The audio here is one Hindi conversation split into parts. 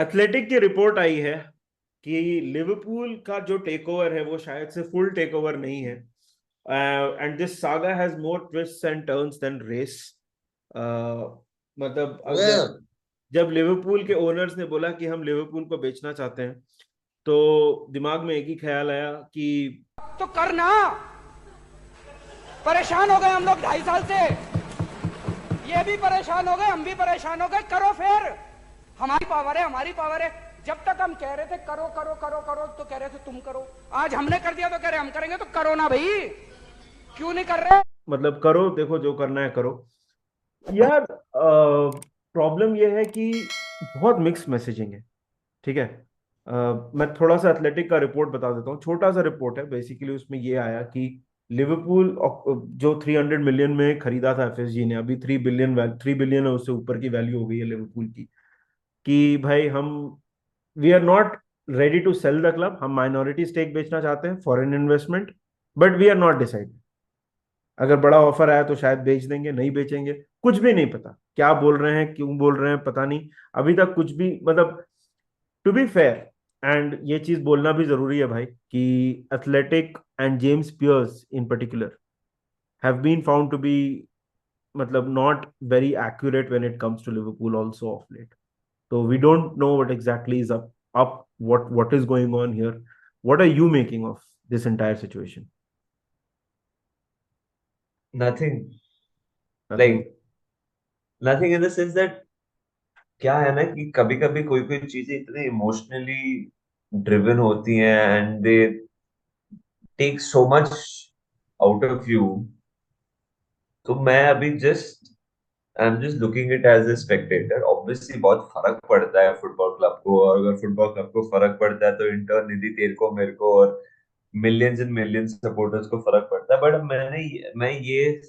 एथलेटिक की रिपोर्ट आई है कि लिवरपूल का जो टेक ओवर है वो शायद से फुल टेक ओवर नहीं है। And this saga has more twists and turns than race. मतलब अगर Well, जब लिवरपूल के ओनर्स ने बोला कि हम लिवरपूल को बेचना चाहते हैं, तो दिमाग में एक ही ख्याल आया कि तो करना। परेशान हो गए हम लोग 2.5 साल से। ये भी परेशान हो गए, हम भी परेशान हो गए। करो फिर, हमारी पावर है, हमारी पावर है। जब तक हम कह रहे थे करो करो करो करो तो कह रहे थे तुम करो। आज हमने कर दिया तो कह रहे हम करेंगे, तो करो ना भाई। क्यों नहीं कर रहे? मतलब करो, देखो जो करना है करो। यार प्रॉब्लम यह है कि बहुत मिक्स मैसेजिंग है। ठीक है। मैं थोड़ा सा एथलेटिक का रिपोर्ट बता देता हूँ, छोटा सा रिपोर्ट है। बेसिकली उसमें ये आया कि लिवरपूल जो 300 मिलियन में खरीदा था एफएसजी ने, अभी 3 बिलियन, 3 बिलियन है, उससे ऊपर की वैल्यू हो गई है लिवरपूल की। कि भाई हम we are not ready to sell the club, हम माइनॉरिटी स्टेक बेचना चाहते हैं, foreign investment, but we are not decide. अगर बड़ा ऑफर आया तो शायद बेच देंगे, नहीं बेचेंगे कुछ भी नहीं पता। क्या बोल रहे हैं, क्यों बोल रहे हैं, पता नहीं। अभी तक कुछ भी, मतलब टू बी फेयर, एंड ये चीज बोलना भी जरूरी है भाई, कि athletic and James Pearce in particular have been found to be, मतलब not very accurate when it comes to Liverpool also of late. तो we don't know what exactly is up what is going on here. What are you making of this entire situation? nothing. Nothing. Like nothing in the sense that क्या है ना कि कभी कभी कोई कोई चीजें इतनी इमोशनली ड्रिवन होती हैं and they take so much out of you. तो मैं अभी just I am just looking it as a spectator. Obviously बहुत फर्क पड़ता है फुटबॉल क्लब को, और अगर फुटबॉल क्लब को फर्क पड़ता है तो इंटर्न निधि तेल को, मेरे को और मिलियंस एंड मिलियंस सपोर्टर्स को फर्क पड़ता है। बट मैं ये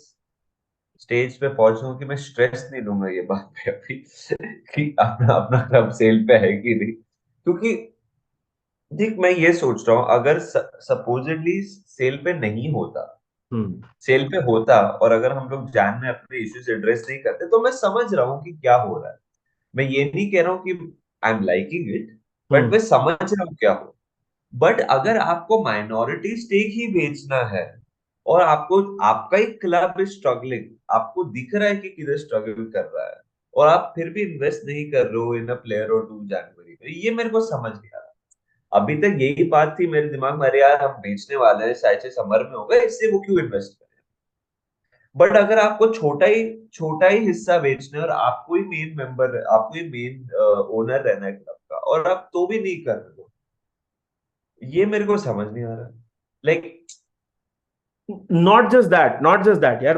स्टेज पे पहुंचा हूं कि मैं स्ट्रेस नहीं लूंगा ये बात पे अभी कि अपना अपना क्लब सेल पे है कि नहीं। क्योंकि देख, मैं ये सोच रहा हूँ अगर सपोजिटली सेल पे नहीं होता, हम्म। सेल पे होता, और अगर हम लोग जान में अपने इश्यूज एड्रेस नहीं करते, तो मैं समझ रहा हूँ कि क्या हो रहा है। मैं ये नहीं कह रहा हूँ कि I am liking it, but hmm. मैं समझ रहा हूँ क्या हो। बट अगर आपको माइनॉरिटी स्टेक ही बेचना है, और आपको आपका ही क्लब इज स्ट्रगलिंग, आपको दिख रहा है कि किधर स्ट्रगल कर रहा है, और आप फिर भी इन्वेस्ट नहीं कर रहे हो इन अ प्लेयर और टू जनवरी में, ये मेरे को समझ नहीं आ रहा। अभी तक यही बात थी मेरे दिमाग में, अरे यार हम बेचने वाले हैं, शायद से समर में होगा, इससे वो क्यों इन्वेस्ट करें। बट अगर आपको छोटा ही हिस्सा बेचना है, और आपको ही मेन मेंबर, आपको ही मेन ओनर रहना है क्लब का, और आप तो भी नहीं कर रहे हो, ये मेरे को समझ नहीं आ रहा। लाइक नॉट जस्ट दैट यार।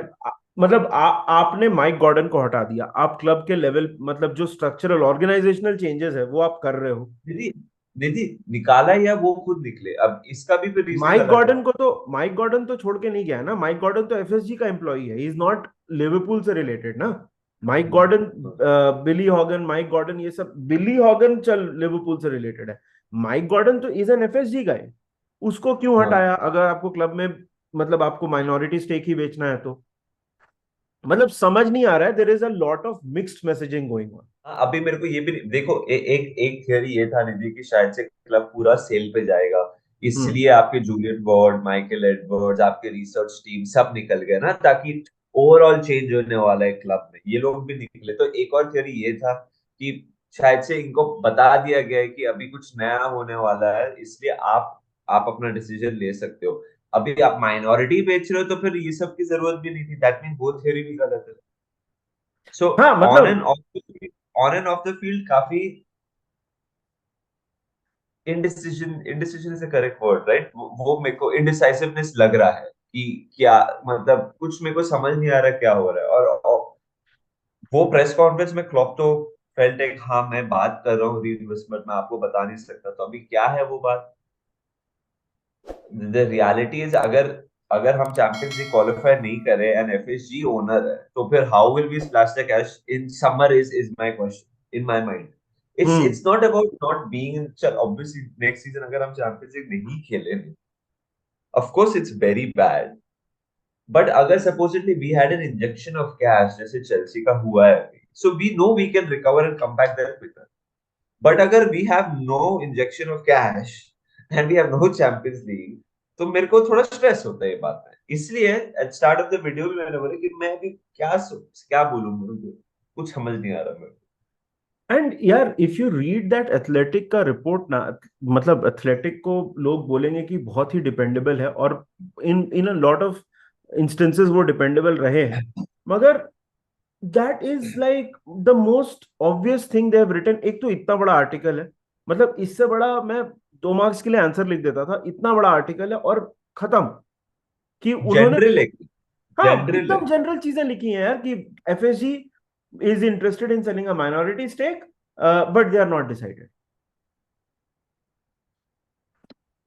मतलब आपने माइक गॉर्डन को हटा दिया, आप क्लब के लेवल, मतलब जो स्ट्रक्चरल ऑर्गेनाइजेशनल चेंजेस है वो आप कर रहे हो। निधि निधि निकाला या वो खुद निकले, अब इसका भी फिर रीजन अलग है। माइक गॉर्डन तो छोड़ के नहीं गया ना। माइक गॉर्डन तो एफएसजी का एम्प्लॉई है, इज नॉट लिवरपूल से रिलेटेड ना। माइक गॉर्डन, बिली हॉगन, माइक गॉर्डन, ये सब, बिली हॉगन चल लिवरपूल से रिलेटेड है। माइक गॉर्डन तो इज एन एफएसजी गाय। उसको क्यों हाँ हटाया अगर आपको क्लब में, मतलब आपको माइनॉरिटी स्टेक ही बेचना है तो? मतलब समझ नहीं आ रहा है। There is a lot of mixed messaging going on. हाँ, अभी मेरे को ये भी देखो, एक एक थियरी ये था निधि कि शायद से क्लब पूरा सेल पे जाएगा, हम्म। इसलिए आपके जूलियन वार्ड, माइकल एडवर्ड्स, आपके रिसर्च टीम सब निकल गए ना, ताकि ओवरऑल चेंज होने वाला है क्लब में, ये लोग भी निकले। तो एक और थियरी ये था कि शायद से इनको बता दिया गया है कि अभी कुछ नया होने वाला है, इसलिए आप अपना डिसीजन ले सकते हो। अभी आप माइनॉरिटी बेच रहे हो, तो फिर ये सब की जरूरत भी नहीं थी। दैट मीन वो थियरी भी गलत है। सो हाँ ऑन एंड मतलब, off on and off the field काफी indecision, indecision is the correct word right, वो मेरे को इनडिसाइसिवनेस लग रहा है कि क्या, मतलब कुछ मेरे को समझ नहीं आ रहा क्या हो रहा है। और वो प्रेस कॉन्फ्रेंस में क्लॉप तो फेल्ट एक, हाँ मैं बात कर रहा हूँ रीइन्वेस्टमेंट, मैं आपको बता नहीं सकता, तो अभी क्या है वो बात। द रियलिटी इज, अगर अगर हम चैंपियंस लीग क्वालिफाई नहीं करे एंड एफएसजी ओनर है, तो फिर how will we splash the cash in summer, is my question in my mind. Hmm. It's not about not being, चल ऑब्वियसली नेक्स्ट सीजन अगर हम चैंपियंस लीग नहीं खेले, of course it's very bad, but अगर supposedly we had an injection of cash जैसे चेल्सी का हुआ है, so we know we can recover and come back there quicker. But अगर we have no injection of cash and we have no Champions League, तो मेरे को थोड़ा स्ट्रेस होता है ये बात में। इसलिए at start of the video में मैंने बोला कि मैं भी क्या बोलूं, मेरे को कुछ समझ नहीं आ रहा मेरे को। एंड यार if you read that athletic का रिपोर्ट ना, मतलब एथलेटिक को लोग बोलेंगे कि बहुत ही डिपेंडेबल है, और in in a lot of instances वो डिपेंडेबल रहे हैं, मगर that is like the most obvious thing they have written. एक तो इतना बड़ा आर्टिकल है, मतलब इससे बड़ा मैं 2 मार्क्स के लिए आंसर लिख देता था, इतना बड़ा आर्टिकल है और खत्म। कि उन्होंने, जनरल है, हाँ जनरल है। एकदम जनरल चीजें लिखी हैं यार, कि FSG is interested in selling a minority stake, but they are not decided.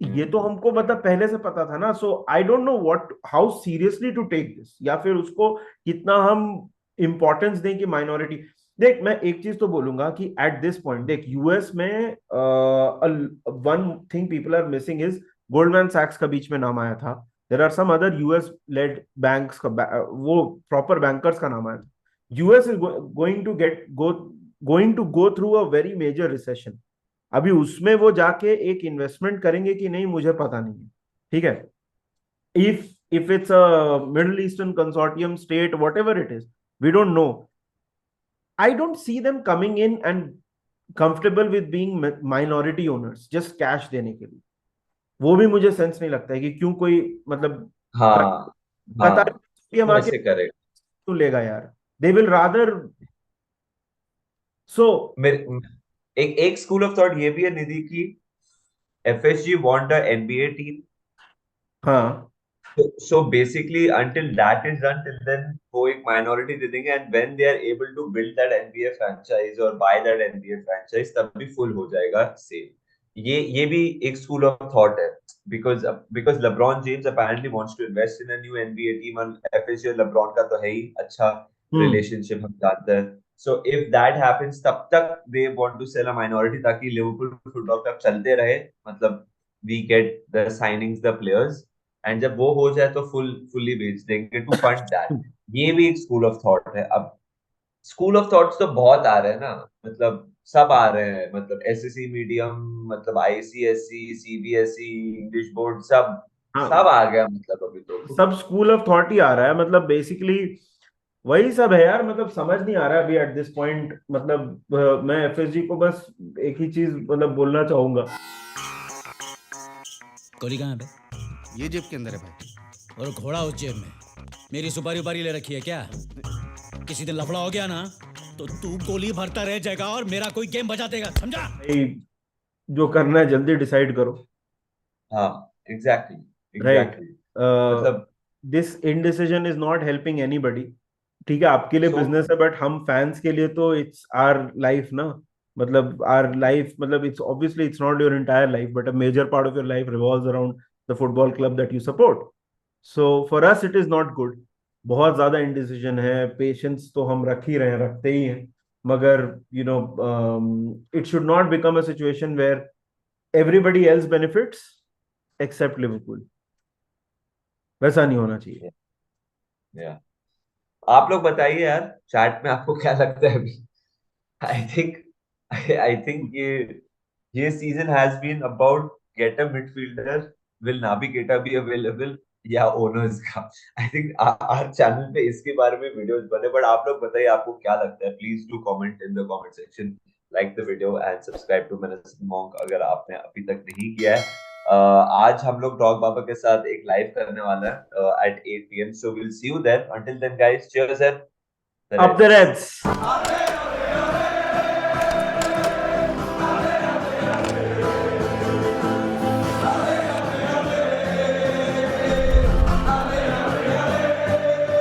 ये तो हमको मतलब पहले से पता था ना, so I don't know what how seriously to take this, या फिर उसको कितना हम इंपॉर्टेंस दें कि माइनॉरिटी। देख मैं एक चीज तो बोलूंगा कि एट दिस पॉइंट देख यूएस में one thing people are missing is Goldman सैक्स का बीच में नाम आया था, there are some other US led banks का वो प्रॉपर बैंकर्स का नाम आया था। US is going to go through a very major recession. अभी उसमें वो जाके एक इन्वेस्टमेंट करेंगे कि नहीं मुझे पता नहीं है, ठीक है। If it's a Middle Eastern consortium state whatever it is, we don't know. I don't see them coming in and comfortable with being minority owners just cash देने के लिए। वो भी मुझे सेंस नहीं लगता है कि क्यों कोई मतलब हाँ कतार हाँ, स्टेडियम आके वैसे करेक्ट। क्यों लेगा यार, दे विल रादर। सो मेरे एक एक स्कूल ऑफ थॉट ये भी है निधि की FSG want a NBA team. हाँ So basically, until that is done, till then वो एक minority दे देंगे, and when they are able to build that NBA franchise or buy that NBA franchise, तभी full हो जाएगा sale। ये भी एक school of thought है, because LeBron James apparently wants to invest in a new NBA team, and FSG और LeBron का तो है ही अच्छा relationship, हम जानते हैं। So if that happens, तब तक they want to sell a minority ताकि Liverpool football club चलते रहे, मतलब we get the signings, the players, and जब वो हो जाए तो फुल्ली बेच देंगे टू फंड दैट। ये भी एक स्कूल ऑफ थॉट है। अब स्कूल ऑफ थॉट्स तो बहुत आ रहे हैं ना, मतलब सब आ रहे हैं, मतलब एसएससी मीडियम, मतलब आईसीएसई, सीबीएसई, इंग्लिश बोर्ड, सब हाँ, सब आ गया, मतलब अभी तो। सब स्कूल ऑफ थॉट ही आ रहा है, मतलब बेसिकली वही सब है यार। मतलब समझ नहीं आ रहा है अभी एट दिस पॉइंट। मतलब मैं एफएसजी को बस एक ही चीज मतलब बोलना चाहूंगा। कोली कहाँ है बे? ये जेब के अंदर है भाई। और घोड़ा उस जेब में। मेरी सुपारी उपारी ले रखी है क्या? किसी दिन लफड़ा हो गया ना तो तू गोली भरता रह जाएगा और मेरा कोई गेम बजा देगा, समझा? भाई, जो करना है जल्दी डिसाइड करो। हाँ, एग्जैक्टली राइट। एग्जैक्टली। मतलब this indecision is not helping anybody. ठीक है आपके लिए सो बिजनेस है, बट हम फैंस के लिए तो इट्स आर लाइफ ना। मतलब आर लाइफ, मतलब it's obviously it's not your entire life, but a major part of your life revolves around the football club that you support. So for us it is not good. बहुत ज्यादा इनडिसीजन है, पेशेंस तो हम रख ही रहे हैं, रखते ही हैं, मगर you know it should not become a situation where everybody else benefits except Liverpool. वैसा नहीं होना चाहिए। या आप लोग बताइए यार चैट में, आपको क्या लगता है अभी? आई थिंक आई थिंक ये season has been about get a midfielder, will Naby Keita be available, या ओनर्स का। आई थिंक आवर चैनल पे इसके बारे में वीडियोस बने, बट आप लोग बताइए आपको क्या लगता है। Please do comment in the comment section, like the video and subscribe to Menace Monk अगर आपने अभी तक नहीं किया है। आज हम लोग डॉग बाबा के साथ एक लाइव करने वाला है at 8 PM, so will see you there. Until then guys, cheers and Up the Reds!